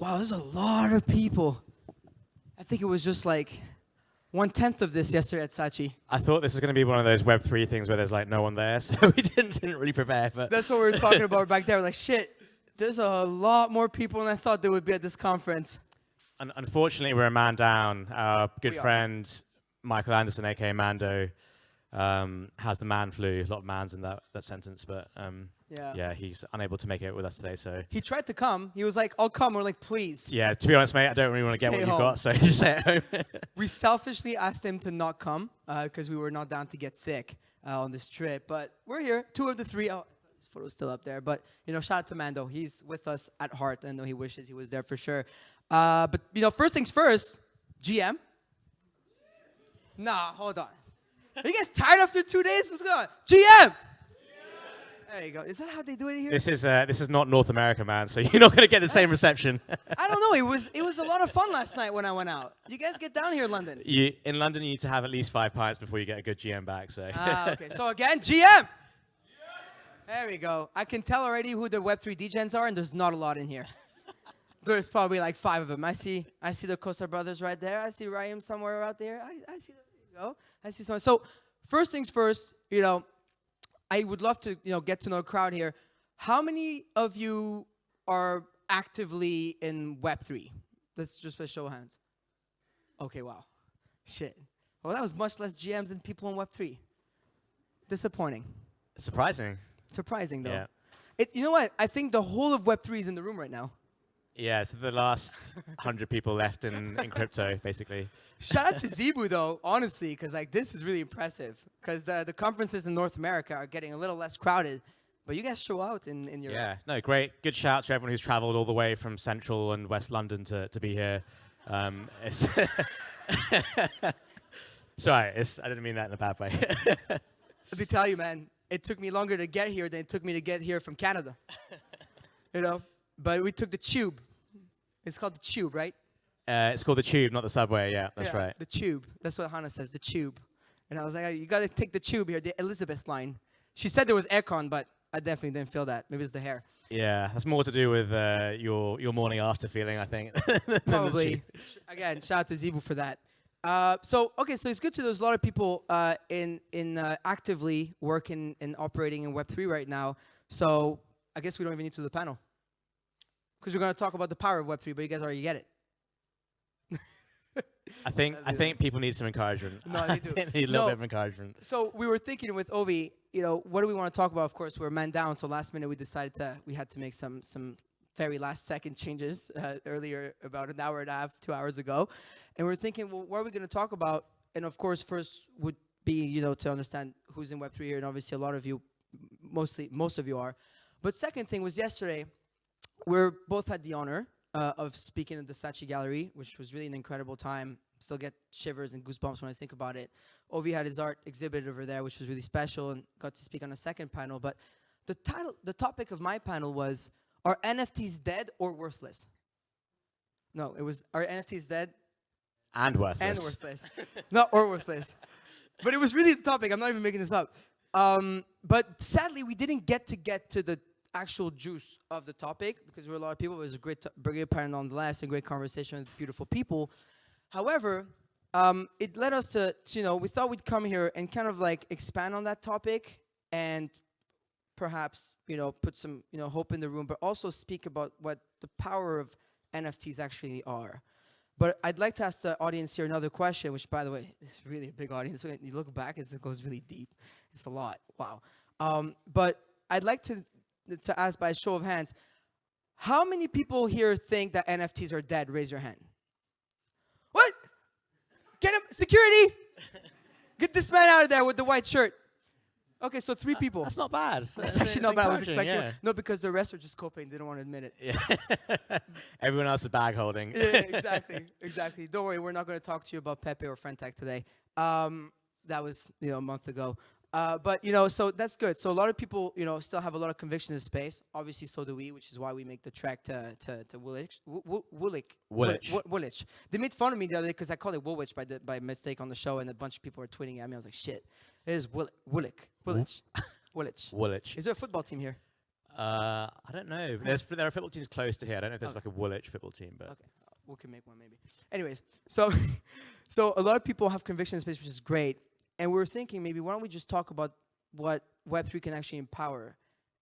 Wow, there's a lot of people. I think it was just like 1/10 of this yesterday at Sachi. I thought this was going to be one of those Web3 things where there's like no one there, so we didn't really prepare. But That's what we were talking about back there. We're like, shit, there's a lot more people than I thought there would be at this conference. Unfortunately, we're a man down. Our good We are. friend Michael Anderson, aka Mando, has the man flu. A lot of mans in that sentence, but yeah, he's unable to make it with us today. So He tried to come. He was like, I'll come. We're like, please. yeah, to be honest, mate, I don't really want to get what Stay you've home. got, so just stay at home. We selfishly asked him to not come because we were not down to get sick on this trip. But we're here, 2 of the 3. Oh, his photo's still up there. But, shout out to Mando. He's with us at heart. I know he wishes he was there for sure. But, first things first, GM. Nah, hold on. Are you guys tired after 2 days? What's going on? GM! There you go. Is that how they do it here? This is not North America, man. So you're not going to get the same reception. I don't know. It was a lot of fun last night when I went out. You guys get down here in London. In London, you need to have at least 5 pints before you get a good GM back. So. Okay. So again, GM. There we go. I can tell already who the Web3 degens are, and there's not a lot in here. There's probably like 5 of them. I see the Costa brothers right there. I see Ryan somewhere out there. I see. There you go. I see someone. So first things first. I would love to get to know a crowd here. How many of you are actively in Web3? Let's just a show of hands. Okay. Wow. Shit. Well, that was much less GMs than people in Web3. Disappointing. Surprising. Surprising though. Yeah. You know what? I think the whole of Web3 is in the room right now. Yeah, so the last 100 people left in crypto, basically. Shout out to Zebu though, honestly, because this is really impressive. Because the conferences in North America are getting a little less crowded, but you guys show out in your. Yeah, no, great. Good shout to everyone who's travelled all the way from Central and West London to be here. Sorry, I didn't mean that in a bad way. Let me tell you, man, it took me longer to get here than it took me to get here from Canada. But we took the tube. It's called the tube, right? It's called the Tube, not the subway. Yeah, that's right. The tube. That's what Hannah says, the tube. And I was like, you got to take the tube here, the Elizabeth line. She said there was aircon, but I definitely didn't feel that. Maybe it's the hair. Yeah, that's more to do with your morning after feeling, I think. Probably. Again, shout out to Zebu for that. So it's good to know there's a lot of people in actively working and operating in Web3 right now. So I guess we don't even need to do the panel. Because we're going to talk about the power of Web3, but you guys already get it. I think people need some encouragement. No, they do. They need a little bit of encouragement. So we were thinking with Ovie, what do we want to talk about? Of course, we're man down, so last minute we had to make some very last second changes earlier, about an hour and a half, 2 hours ago. And we're thinking, well, what are we going to talk about? And of course, first would be, to understand who's in Web3 here, and obviously a lot of you, most of you are. But second thing was yesterday, we both had the honor of speaking at the Sachi Gallery, which was really an incredible time. Still get shivers and goosebumps when I think about it. Ovie had his art exhibit over there, which was really special, and got to speak on a second panel. But the topic of my panel was, are NFTs dead or worthless? No, it was, are NFTs dead? And worthless. And worthless. Not or worthless. But it was really the topic. I'm not even making this up. But sadly, we didn't get to the actual juice of the topic because there were a lot of people. It was a great panel nonetheless, a great conversation with beautiful people. However, it led us to, we thought we'd come here and kind of like expand on that topic and perhaps, put some, hope in the room, but also speak about what the power of NFTs actually are. But I'd like to ask the audience here another question, which, by the way, is really a big audience. When you look back, it goes really deep. It's a lot. Wow. But I'd like to ask by a show of hands, how many people here think that NFTs are dead? Raise your hand. What? Get him, security! Get this man out of there with the white shirt. Okay, so 3 people. That's not bad. That's actually not bad. I was expecting. Yeah. No, because the rest are just coping. They don't want to admit it. Yeah. Everyone else is bag holding. Yeah, exactly. Don't worry, we're not going to talk to you about Pepe or Frentech today. That was, a month ago. But, so that's good. So a lot of people, still have a lot of conviction in the space. Obviously, so do we, which is why we make the trek to Woolwich. Woolwich. They made fun of me the other day because I called it Woolwich by mistake on the show, and a bunch of people were tweeting at me. I was like, shit, it is Woolwich. Woolwich. Woolwich. Is there a football team here? I don't know. There are football teams close to here. I don't know if there's like a Woolwich football team, but okay, we can make one maybe. Anyways, so so a lot of people have conviction in space, which is great. And we were thinking maybe why don't we just talk about what Web3 can actually empower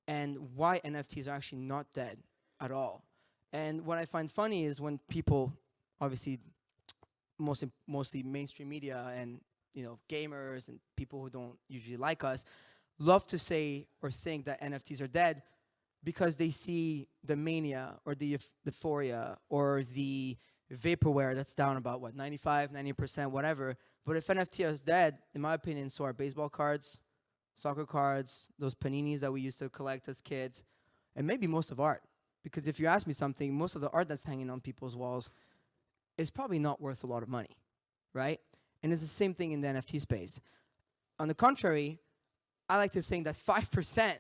and why NFTs are actually not dead at all. And what I find funny is when people, obviously, mostly mainstream media and gamers and people who don't usually like us, love to say or think that NFTs are dead because they see the mania or the euphoria or the vaporware that's down about, 95, 90%, whatever. But if NFT is dead, in my opinion, so are baseball cards, soccer cards, those paninis that we used to collect as kids, and maybe most of art. Because if you ask me something, most of the art that's hanging on people's walls is probably not worth a lot of money, right? And it's the same thing in the NFT space. On the contrary, I like to think that 5%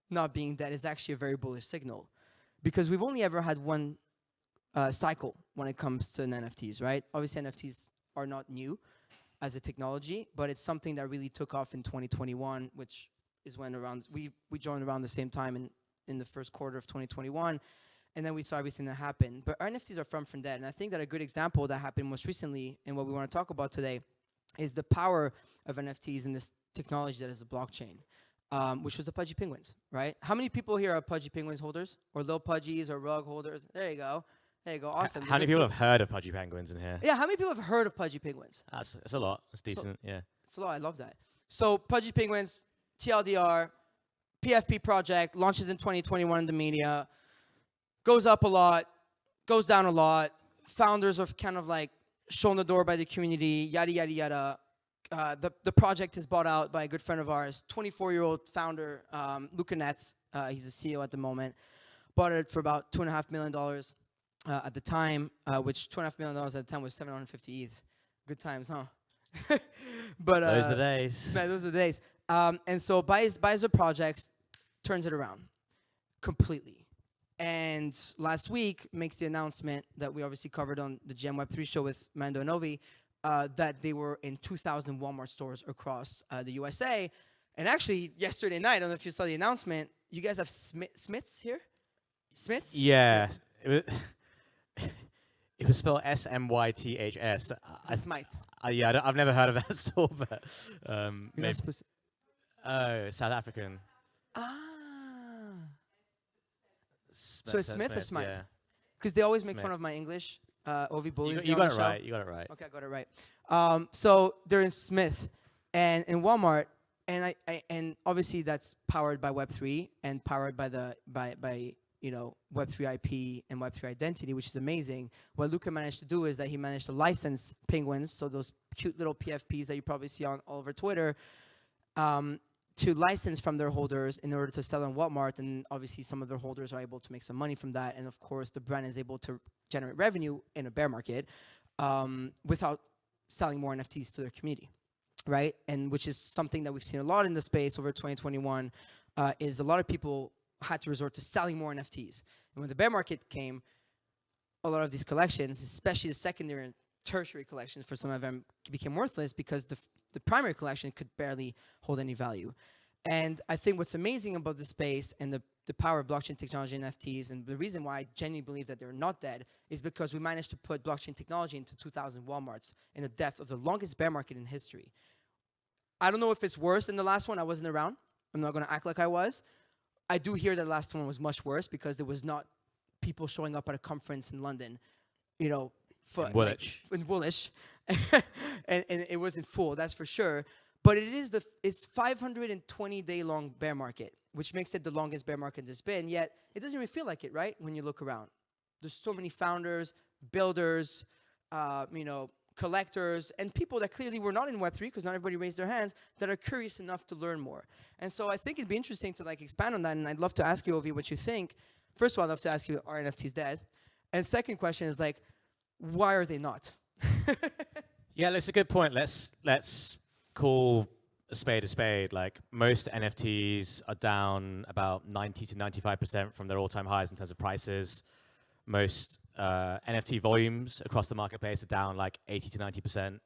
not being dead is actually a very bullish signal. Because we've only ever had one cycle when it comes to NFTs, right? Obviously, NFTs are not new as a technology, but it's something that really took off in 2021, which is when we joined around the same time in the first quarter of 2021, and then we saw everything that happened. But our NFTs are from dead, and I think that a good example that happened most recently, and what we want to talk about today, is the power of NFTs in this technology that is a blockchain, which was the Pudgy Penguins, right? How many people here are Pudgy Penguins holders, or Lil Pudgies, or Rug holders? There you go. There you go. Awesome. How many people have heard of Pudgy Penguins in here? Yeah, how many people have heard of Pudgy Penguins? That's a lot. That's decent, yeah. It's a lot. I love that. So Pudgy Penguins, TLDR, PFP project, launches in 2021 in the media, goes up a lot, goes down a lot. Founders are kind of like shown the door by the community, yada, yada, yada. The project is bought out by a good friend of ours, 24-year-old founder, Luca Netz. He's a CEO at the moment. Bought it for about $2.5 million. At the time, which $2.5 million at the time was 750 ETH. Good times, huh? But those are the days. Man, those are the days. And so buys the projects, turns it around completely. And last week makes the announcement that we obviously covered on the GM Web3 show with Mando and Ovie, that they were in 2,000 Walmart stores across the USA. And actually, yesterday night, I don't know if you saw the announcement, you guys have Smiths here? Smiths? Yeah. It was spelled SMYTHS. Smythe. Yeah, I've never heard of that store, but You're not supposed to. Oh, South African. Ah. So it's Smith or Smythe? Yeah. Because they always make Smith. fun of my English. Ovie bullies me You on got the it show. right. You got it right. Okay, I got it right. So they're in Smith and in Walmart, and and obviously that's powered by Web3 and powered by Web3 IP and Web3 identity, which is amazing. What Luca managed to do is that he managed to license penguins, so those cute little PFPs that you probably see on all over Twitter, to license from their holders in order to sell on Walmart, and obviously some of their holders are able to make some money from that, and of course the brand is able to generate revenue in a bear market without selling more NFTs to their community, right? And which is something that we've seen a lot in the space over 2021, is a lot of people had to resort to selling more NFTs. And when the bear market came, a lot of these collections, especially the secondary and tertiary collections for some of them, became worthless because the primary collection could barely hold any value. And I think what's amazing about the space and the power of blockchain technology and NFTs, and the reason why I genuinely believe that they're not dead, is because we managed to put blockchain technology into 2,000 Walmarts in the depth of the longest bear market in history. I don't know if it's worse than the last one. I wasn't around. I'm not going to act like I was. I do hear that the last one was much worse because there was not people showing up at a conference in London, for Woolwich. In Woolwich, and it wasn't full, that's for sure. But it's 520-day long bear market, which makes it the longest bear market there's been. Yet it doesn't even feel like it, right? When you look around, there's so many founders, builders, collectors, and people that clearly were not in Web3 because not everybody raised their hands, that are curious enough to learn more. And so I think it'd be interesting to expand on that, and I'd love to ask you, Ovie, what you think. First of all, I'd love to ask you, are NFTs dead? And second question is why are they not? Yeah, that's a good point. Let's call a spade. Most NFTs are down about 90 to 95% from their all-time highs in terms of prices. Most NFT volumes across the marketplace are down 80 to 90%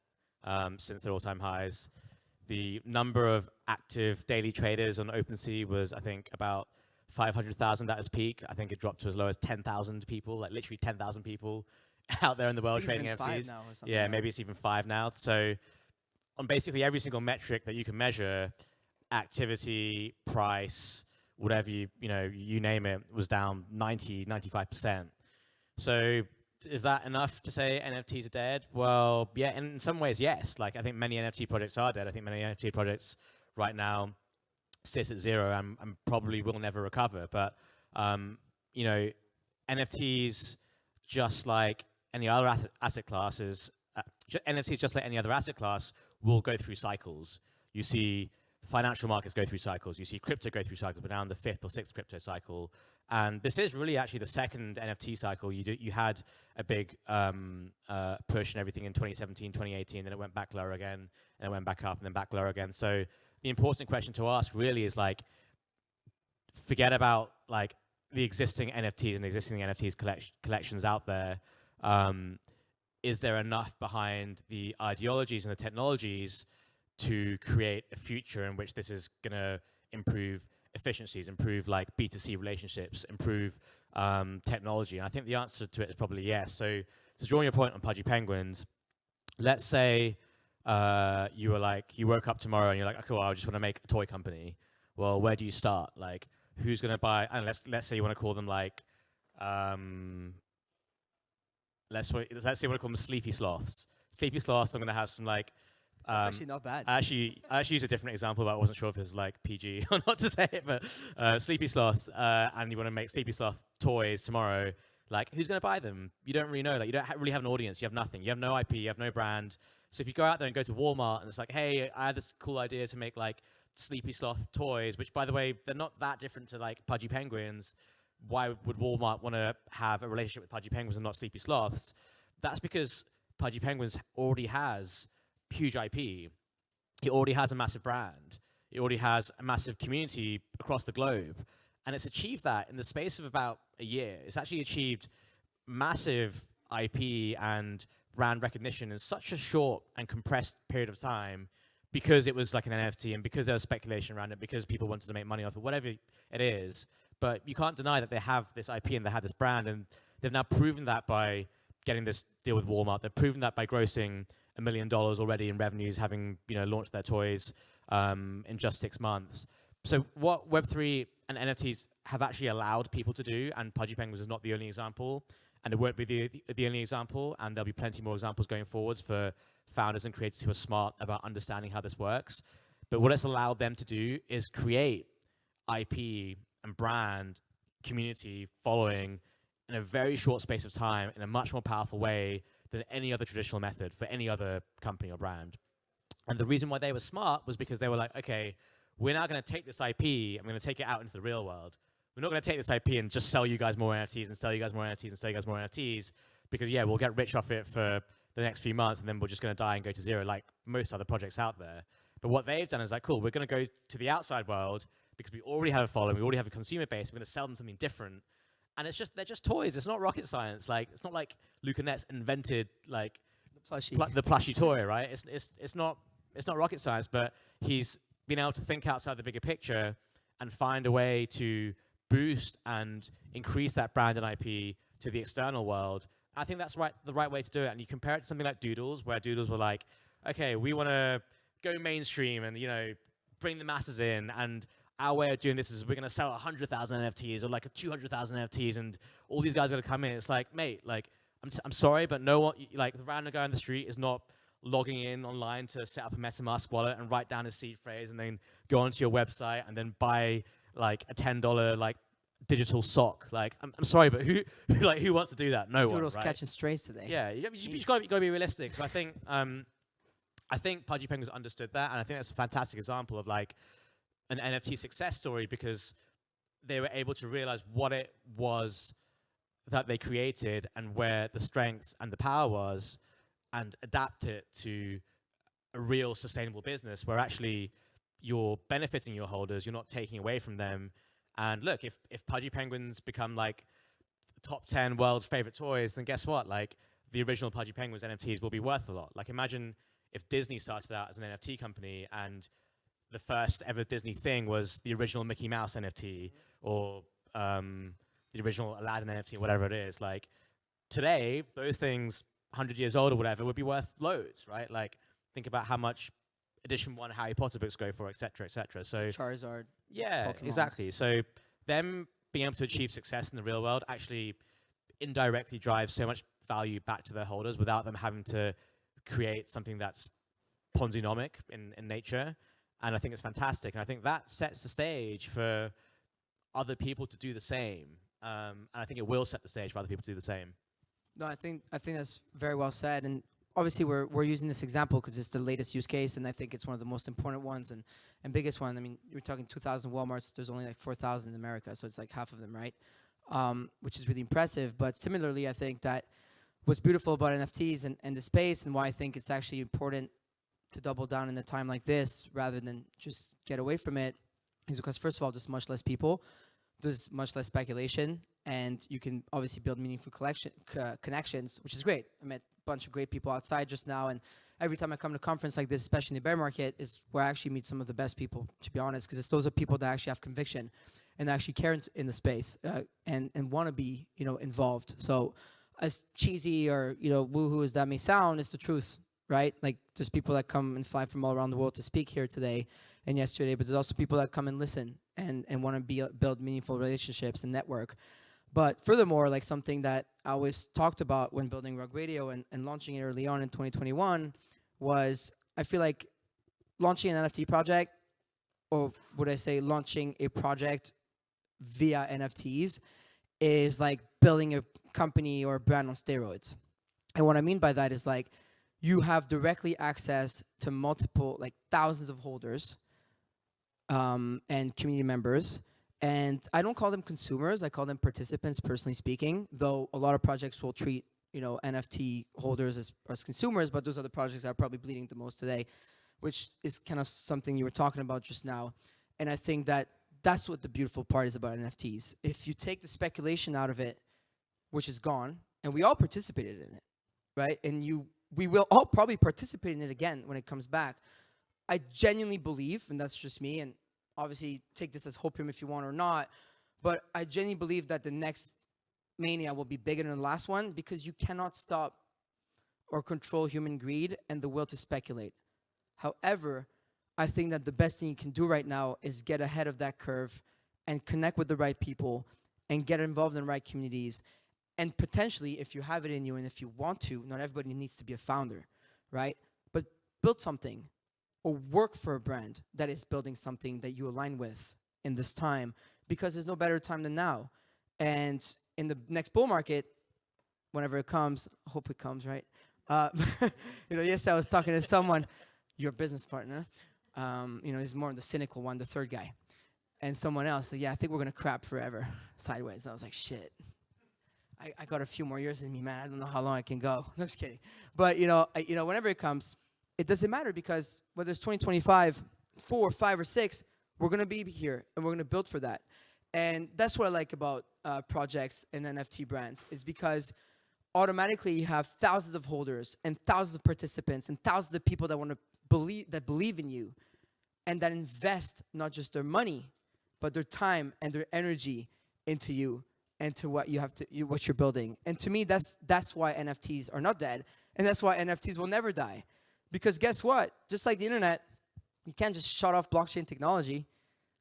since their all-time highs. The number of active daily traders on OpenSea was, I think, about 500,000 at its peak. I think it dropped to as low as 10,000 people, like literally 10,000 people out there in the world trading NFTs. Now or something Yeah, like maybe it's even 5 now. So on basically every single metric that you can measure, activity, price, whatever you name it, was down 95%. So is that enough to say NFTs are dead? Well, yeah, in some ways, yes. Like, I think many NFT projects are dead. I think many NFT projects right now sit at zero and probably will never recover. But, NFTs, just like any other asset classes, NFTs, just like any other asset class, will go through cycles. You see financial markets go through cycles. You see crypto go through cycles, but now in the 5th or 6th crypto cycle. And this is really actually the second NFT cycle. You had a big push and everything in 2017, 2018, then it went back lower again, and it went back up, and then back lower again. So the important question to ask really is, like, forget about like the existing NFTs and existing NFTs collections out there. Is there enough behind the ideologies and the technologies to create a future in which this is going to improve efficiencies, improve like B2C relationships, improve technology? And I think the answer to it is probably yes. So to draw your point on Pudgy Penguins, let's say you woke up tomorrow and you're like, oh, cool, I just want to make a toy company. Well, where do you start? Like, who's going to buy? And let's say you want to call them like, let's say you want to call them Sleepy Sloths. Sleepy Sloths, I'm going to have some like, That's actually not bad. I actually used a different example, but I wasn't sure if it was like PG or not to say it. But Sleepy Sloths, and you want to make Sleepy Sloth toys tomorrow. Like, who's going to buy them? You don't really know. Like, you don't really have an audience. You have nothing. You have no IP. You have no brand. So if you go out there and go to Walmart and it's like, hey, I had this cool idea to make like Sleepy Sloth toys, which by the way, they're not that different to like Pudgy Penguins. Why would Walmart want to have a relationship with Pudgy Penguins and not Sleepy Sloths? That's because Pudgy Penguins already has huge IP. It already has a massive brand. It already has a massive community across the globe. And it's achieved that in the space of about a year. It's actually achieved massive IP and brand recognition in such a short and compressed period of time because it was like an NFT and because there was speculation around it, because people wanted to make money off it, whatever it is. But you can't deny that they have this IP and they have this brand, and they've now proven that by getting this deal with Walmart. They've proven that by grossing $1 million already in revenues, having launched their toys in just 6 months. So what Web3 and NFTs have actually allowed people to do, and Pudgy Penguins is not the only example, and it won't be the only example, and there'll be plenty more examples going forwards for founders and creators who are smart about understanding how this works. But what it's allowed them to do is create IP and brand, community, following in a very short space of time in a much more powerful way than any other traditional method for any other company or brand. And the reason why they were smart was because they were like, okay, we're now going to take this IP and we're going to take it out into the real world. We're not going to take this IP and just sell you guys more NFTs and sell you guys more NFTs and sell you guys more NFTs because, yeah, we'll get rich off it for the next few months and then we're just going to die and go to zero like most other projects out there. But what they've done is like, cool, we're going to go to the outside world because we already have a following, we already have a consumer base, we're going to sell them something different. And they're just toys. It's not rocket science. Like, it's not like Luca Netz invented like the plushie toy, right? It's not rocket science, but he's been able to think outside the bigger picture and find a way to boost and increase that brand and IP to the external world. I think that's the right way to do it. And you compare it to something like Doodles, where Doodles were like, okay, we want to go mainstream and bring the masses in, and our way of doing this is we're going to sell 100,000 NFTs or like 200,000 NFTs, and all these guys are going to come in. It's like, mate, like, I'm sorry, but no one, like, the random guy on the street is not logging in online to set up a MetaMask wallet and write down his seed phrase and then go onto your website and then buy like a $10 like digital sock. Like, I'm sorry, but who wants to do that? No one. Doodle's right? catching strays today. Yeah, you got to be realistic. So I think Pudgy Penguins understood that, and I think that's a fantastic example of like an NFT success story because they were able to realize what it was that they created and where the strengths and the power was, and adapt it to a real sustainable business where actually you're benefiting your holders, you're not taking away from them. And look, if Pudgy Penguins become like the top 10 world's favorite toys, then guess what? Like, the original Pudgy Penguins NFTs will be worth a lot. Like, imagine if Disney started out as an NFT company and the first ever Disney thing was the original Mickey Mouse NFT or the original Aladdin NFT, whatever it is. Like today, those things 100 years old or whatever would be worth loads, right? Like think about how much edition 1 Harry Potter books go for, et cetera, et cetera. So Charizard. yeah, Pokemon. exactly. So them being able to achieve success in the real world actually indirectly drives so much value back to their holders without them having to create something that's Ponzi-nomic in nature. And I think it's fantastic. And I think that sets the stage for other people to do the same. And I think it will set the stage for other people to do the same. No, I think that's very well said. And obviously, we're using this example because it's the latest use case, and I think it's one of the most important ones and biggest one. I mean, you're talking 2,000 Walmarts. There's only like 4,000 in America, so it's like half of them, right? Which is really impressive. But similarly, I think that what's beautiful about NFTs and the space, and why I think it's actually important to double down in a time like this rather than just get away from it, is because first of all, there's much less people, there's much less speculation, and you can obviously build meaningful connections, which is great. I met a bunch of great people outside just now, and every time I come to a conference like this, especially in the bear market, is where I actually meet some of the best people, to be honest, because it's those are people that actually have conviction and actually care in the space and want to be, involved. So as cheesy or, woohoo as that may sound, it's the truth, right? Like there's people that come and fly from all around the world to speak here today and yesterday, but there's also people that come and listen and want to build meaningful relationships and network. But furthermore, like something that I always talked about when building Rug Radio and launching it early on in 2021 was, I feel like launching an NFT project, or would I say launching a project via NFTs, is like building a company or a brand on steroids. And what I mean by that is like you have directly access to multiple, like thousands of holders and community members. And I don't call them consumers, I call them participants, personally speaking, though a lot of projects will treat, NFT holders as consumers, but those are the projects that are probably bleeding the most today, which is kind of something you were talking about just now. And I think that that's what the beautiful part is about NFTs. If you take the speculation out of it, which is gone, and we all participated in it, right? And we will all probably participate in it again when it comes back. I genuinely believe, and that's just me, and obviously take this as hopium if you want or not, but I genuinely believe that the next mania will be bigger than the last one because you cannot stop or control human greed and the will to speculate. However, I think that the best thing you can do right now is get ahead of that curve and connect with the right people and get involved in the right communities. And potentially, if you have it in you and if you want to, not everybody needs to be a founder, right? But build something or work for a brand that is building something that you align with in this time, because there's no better time than now. And in the next bull market, whenever it comes, I hope it comes, right? Yesterday I was talking to someone, your business partner, he's more the cynical one, the third guy. And someone else said, yeah, I think we're going to crap forever sideways. I was like, shit. I got a few more years in me, man. I don't know how long I can go. No, I'm just kidding. But, whenever it comes, it doesn't matter, because whether it's 2025, 4, 5, or 6, we're going to be here and we're going to build for that. And that's what I like about projects and NFT brands, is because automatically you have thousands of holders and thousands of participants and thousands of people that want to believe in you and that invest not just their money, but their time and their energy into you and to what what you're building. And to me, that's why NFTs are not dead, and that's why NFTs will never die. Because guess what? Just like the internet, you can't just shut off blockchain technology.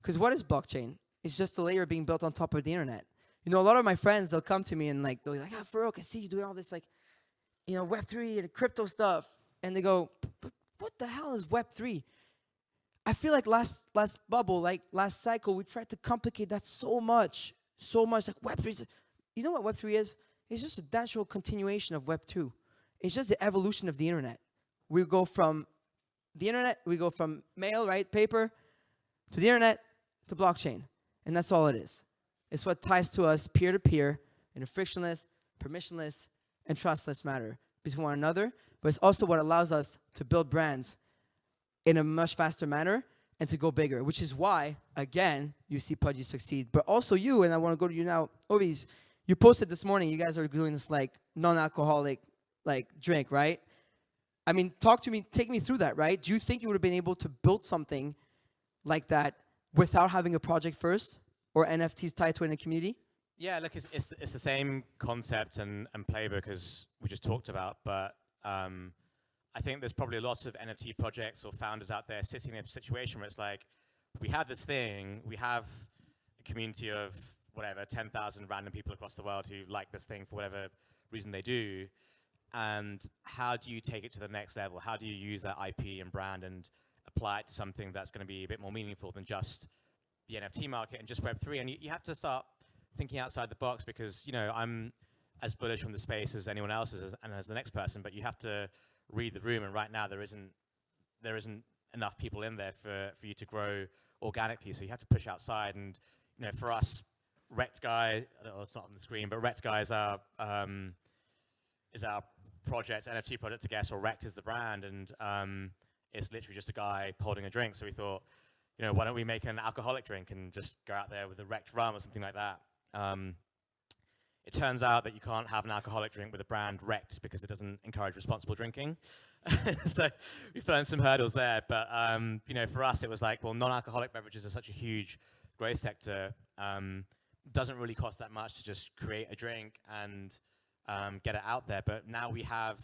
Because what is blockchain? It's just a layer being built on top of the internet. A lot of my friends, they'll come to me and they'll be like, Farokh, I see you doing all this Web3 and crypto stuff. And they go, what the hell is Web3? I feel like last bubble, last cycle, we tried to complicate that so much. Like Web3, you know what Web3 is? It's just a natural continuation of Web2. It's just the evolution of the internet. We go from the internet, we go from mail, right, paper, to the internet, to blockchain. And that's all it is. It's what ties to us peer-to-peer in a frictionless, permissionless, and trustless manner between one another. But it's also what allows us to build brands in a much faster manner and to go bigger, which is why, again, you see Pudgy succeed. But also you, and I want to go to you now, Ovie, you posted this morning, you guys are doing this non-alcoholic drink, right? I mean, talk to me, take me through that, right? Do you think you would have been able to build something like that without having a project first or NFTs tied to it in a community? Yeah, look, it's the same concept and playbook as we just talked about, but I think there's probably lots of NFT projects or founders out there sitting in a situation where it's like, we have this thing, we have a community of whatever, 10,000 random people across the world who like this thing for whatever reason they do, and how do you take it to the next level? How do you use that IP and brand and apply it to something that's going to be a bit more meaningful than just the NFT market and just Web3? And you have to start thinking outside the box, because, you know, I'm as bullish on the space as anyone else is, and as the next person, but you have to read the room, and right now there isn't enough people in there for you to grow organically, so you have to push outside. And, you know, for us, Rect Guy, it's not on the screen, but Rect Guy is our project, NFT project, I guess, or Rect is the brand, and it's literally just a guy holding a drink. So we thought, you know, why don't we make an alcoholic drink and just go out there with a Rect rum or something like that. It turns out that you can't have an alcoholic drink with a brand Rect because it doesn't encourage responsible drinking. So we found some hurdles there. But, you know, for us, it was like, well, non-alcoholic beverages are such a huge growth sector. Doesn't really cost that much to just create a drink and get it out there. But now we have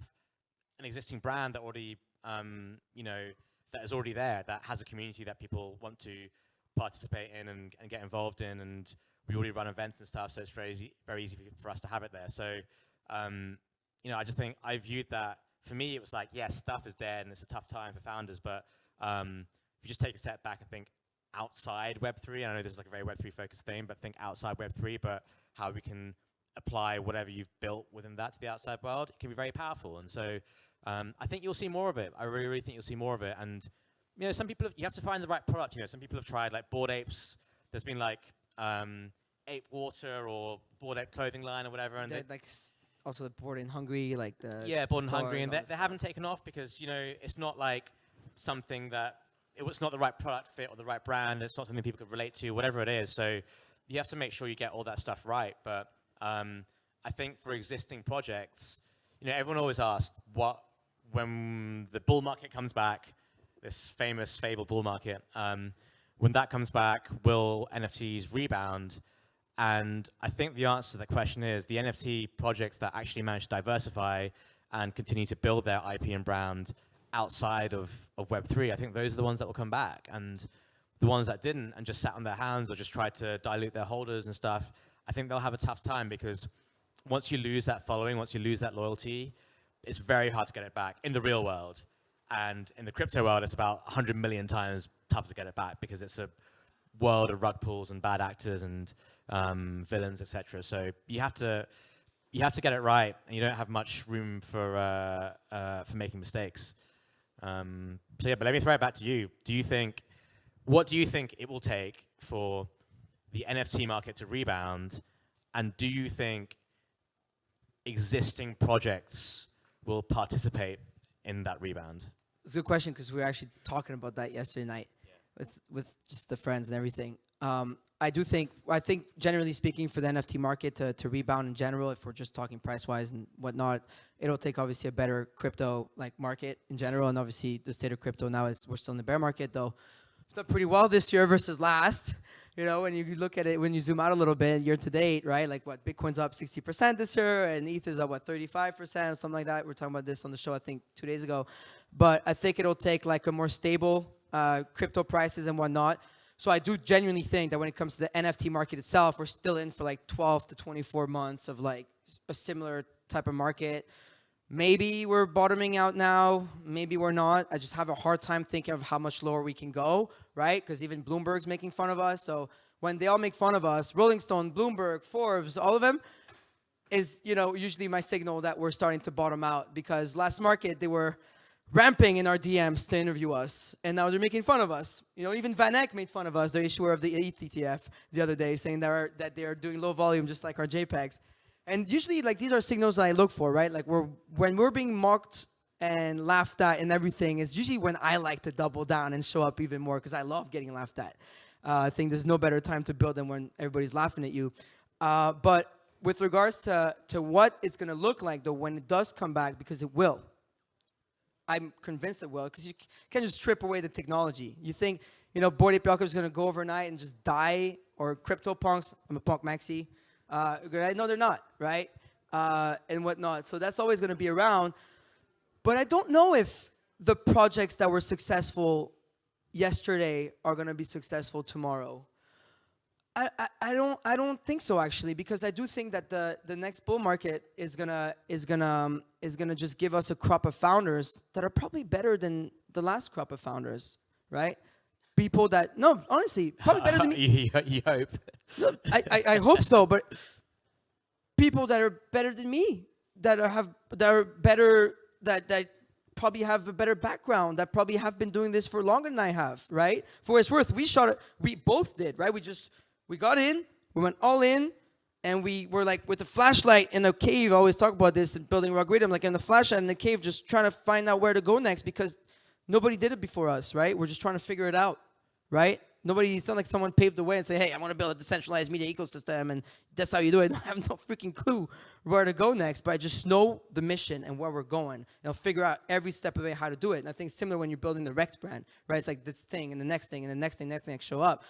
an existing brand that already, you know, that is already there, that has a community that people want to participate in and get involved in. And we already run events and stuff, so it's very easy for us to have it there. So, you know, I just think I viewed that, for me, it was like, yes, stuff is dead and it's a tough time for founders, but if you just take a step back and think outside Web3, I know this is like a very Web3 focused thing, but think outside Web3, but how we can apply whatever you've built within that to the outside world, it can be very powerful. And so I think you'll see more of it. I really, really think you'll see more of it. And, you know, some people, you have to find the right product. You know, some people have tried like Bored Apes. There's been like Ape Water or Bored Ape clothing line or whatever. And like also the Bored and Hungry, like the Bored and Hungry, and they haven't taken off because, you know, it's not like something that, it's not the right product fit or the right brand. It's not something people could relate to, whatever it is. So you have to make sure you get all that stuff right. But I think for existing projects, you know, everyone always asks when the bull market comes back, this famous fabled bull market, when that comes back, will NFTs rebound? And I think the answer to that question is the NFT projects that actually manage to diversify and continue to build their IP and brand outside of Web3, I think those are the ones that will come back. And the ones that didn't and just sat on their hands or just tried to dilute their holders and stuff, I think they'll have a tough time, because once you lose that following, once you lose that loyalty, it's very hard to get it back in the real world. And in the crypto world, it's about 100 million times tougher to get it back, because it's a world of rug pulls and bad actors and villains, etc. So you have to get it right, and you don't have much room for making mistakes. So yeah, but let me throw it back to you. What do you think it will take for the NFT market to rebound? And do you think existing projects will participate in that rebound? It's a good question, because we were actually talking about that yesterday night with just the friends and everything. I think generally speaking, for the NFT market to rebound in general, if we're just talking price-wise and whatnot, it'll take obviously a better crypto like market in general. And obviously the state of crypto now is we're still in the bear market, though. It's done pretty well this year versus last. You know, when you look at it, when you zoom out a little bit, year to date, right? Like what, Bitcoin's up 60% this year, and ETH is up, what, 35% or something like that. We're talking about this on the show, I think, 2 days ago. But I think it'll take like a more stable crypto prices and whatnot. So I do genuinely think that when it comes to the NFT market itself, we're still in for like 12 to 24 months of like a similar type of market. Maybe we're bottoming out now. Maybe we're not. I just have a hard time thinking of how much lower we can go, right? Because even Bloomberg's making fun of us. So when they all make fun of us, Rolling Stone, Bloomberg, Forbes, all of them, is, you know, usually my signal that we're starting to bottom out. Because last market, they were ramping in our DMs to interview us, and now they're making fun of us. You know, even Van Eck made fun of us, the issuer of the ETH ETF, the other day, saying that they are doing low volume just like our JPEGs. And usually, like, these are signals that I look for, right? Like, when we're being mocked and laughed at and everything, is usually when I like to double down and show up even more, because I love getting laughed at. I think there's no better time to build than when everybody's laughing at you. But with regards to what it's going to look like, though, when it does come back, because it will, I'm convinced it will, because you can't just strip away the technology. You think Bored Ape Yacht is going to go overnight and just die, or crypto punks. I'm a punk maxi. No, they're not, right? And whatnot. So that's always going to be around. But I don't know if the projects that were successful yesterday are going to be successful tomorrow. I don't think so, actually, because I do think that the next bull market is gonna just give us a crop of founders that are probably better than the last crop of founders, right? People that, no, honestly, probably better than me. You hope. Look, I hope so, but people that are better than me, that probably have a better background, that probably have been doing this for longer than I have, right? For what it's worth, we both did, right? We got in, we went all in, and we were like with a flashlight in a cave. I always talk about this in building Rock Radio. I'm like in the flashlight in the cave, just trying to find out where to go next, because nobody did it before us, right? We're just trying to figure it out, right? It's not like someone paved the way and say, hey, I want to build a decentralized media ecosystem, and that's how you do it. I have no freaking clue where to go next, but I just know the mission and where we're going, and I'll figure out every step of it how to do it. And I think similar when you're building the Rect brand, right? It's like this thing and the next thing and the next thing that show up.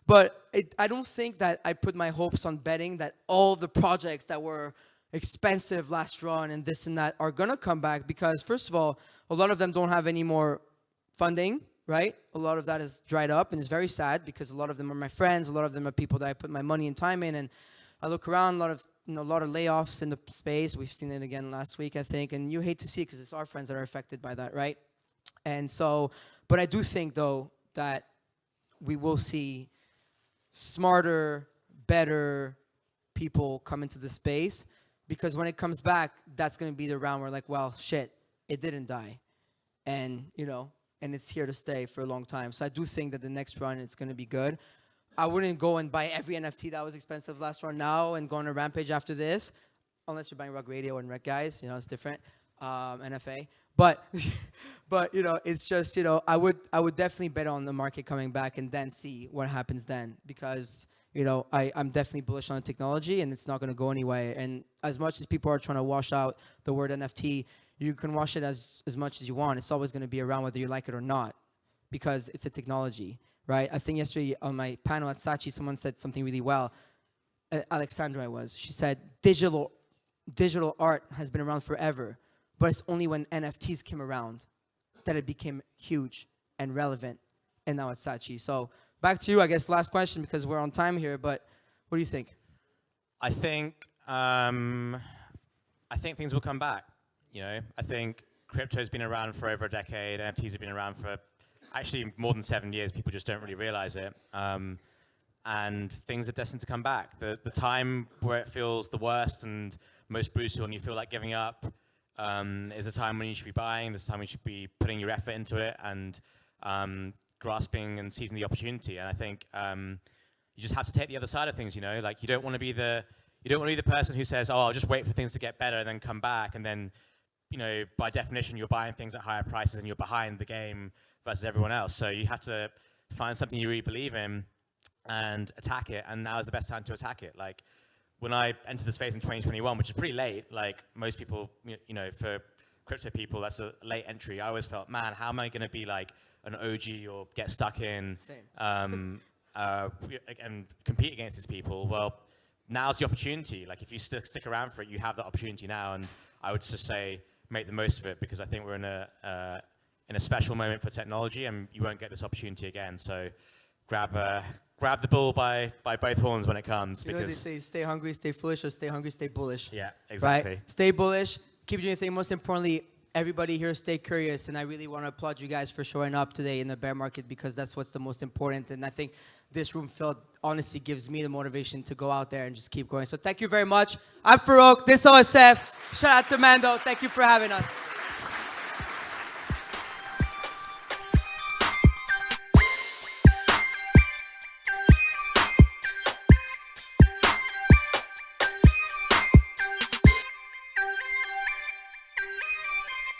But I don't think that I put my hopes on betting that all the projects that were expensive last run and this and that are going to come back, because, first of all, a lot of them don't have any more funding, right? A lot of that is dried up, and it's very sad because a lot of them are my friends. A lot of them are people that I put my money and time in, and I look around, a lot of layoffs in the space. We've seen it again last week, I think, and you hate to see it because it's our friends that are affected by that, right? And so, but I do think, though, that we will see smarter, better people come into the space, because when it comes back, that's going to be the round where, like, well, shit, it didn't die, and and it's here to stay for a long time. So I do think that the next run, it's going to be good. I wouldn't go and buy every NFT that was expensive last run now and go on a rampage after this, unless you're buying Rock Radio and Rec Guys. It's different. NFA. But it's just, I would definitely bet on the market coming back and then see what happens then, because, I'm definitely bullish on the technology, and it's not going to go anywhere. And as much as people are trying to wash out the word NFT, you can wash it as much as you want. It's always going to be around whether you like it or not, because it's a technology, right? I think yesterday on my panel at Saatchi, someone said something really well. Alexandra she said, digital art has been around forever, but it's only when NFTs came around that it became huge and relevant, and now it's Saatchi. So back to you, I guess, last question, because we're on time here, but what do you think? I think things will come back. I think crypto's been around for over a decade. NFTs have been around for actually more than 7 years. People just don't really realize it. And things are destined to come back. The time where it feels the worst and most brutal and you feel like giving up is a time when you should be buying. This time when you should be putting your effort into it and grasping and seizing the opportunity. And I think you just have to take the other side of things. Like you don't want to be the person who says, "Oh, I'll just wait for things to get better and then come back," and then by definition, you're buying things at higher prices and you're behind the game versus everyone else. So you have to find something you really believe in and attack it. And now is the best time to attack it. Like when I entered the space in 2021, which is pretty late, like most people, for crypto people, that's a late entry. I always felt, man, how am I going to be like an OG or get stuck in and compete against these people? Well, now's the opportunity. Like if you stick around for it, you have that opportunity now. And I would just say, make the most of it, because I think we're in a special moment for technology, and you won't get this opportunity again. So grab the bull by both horns when it comes. Because they say, stay hungry, stay foolish, or stay hungry, stay bullish. Yeah, exactly. Right? Stay bullish, keep doing your thing. Most importantly, everybody here stay curious, and I really want to applaud you guys for showing up today in the bear market, because that's what's the most important. And I think this room filled honestly gives me the motivation to go out there and just keep going. So thank you very much. I'm Farokh. This is OSF. Shout out to Mando. Thank you for having us.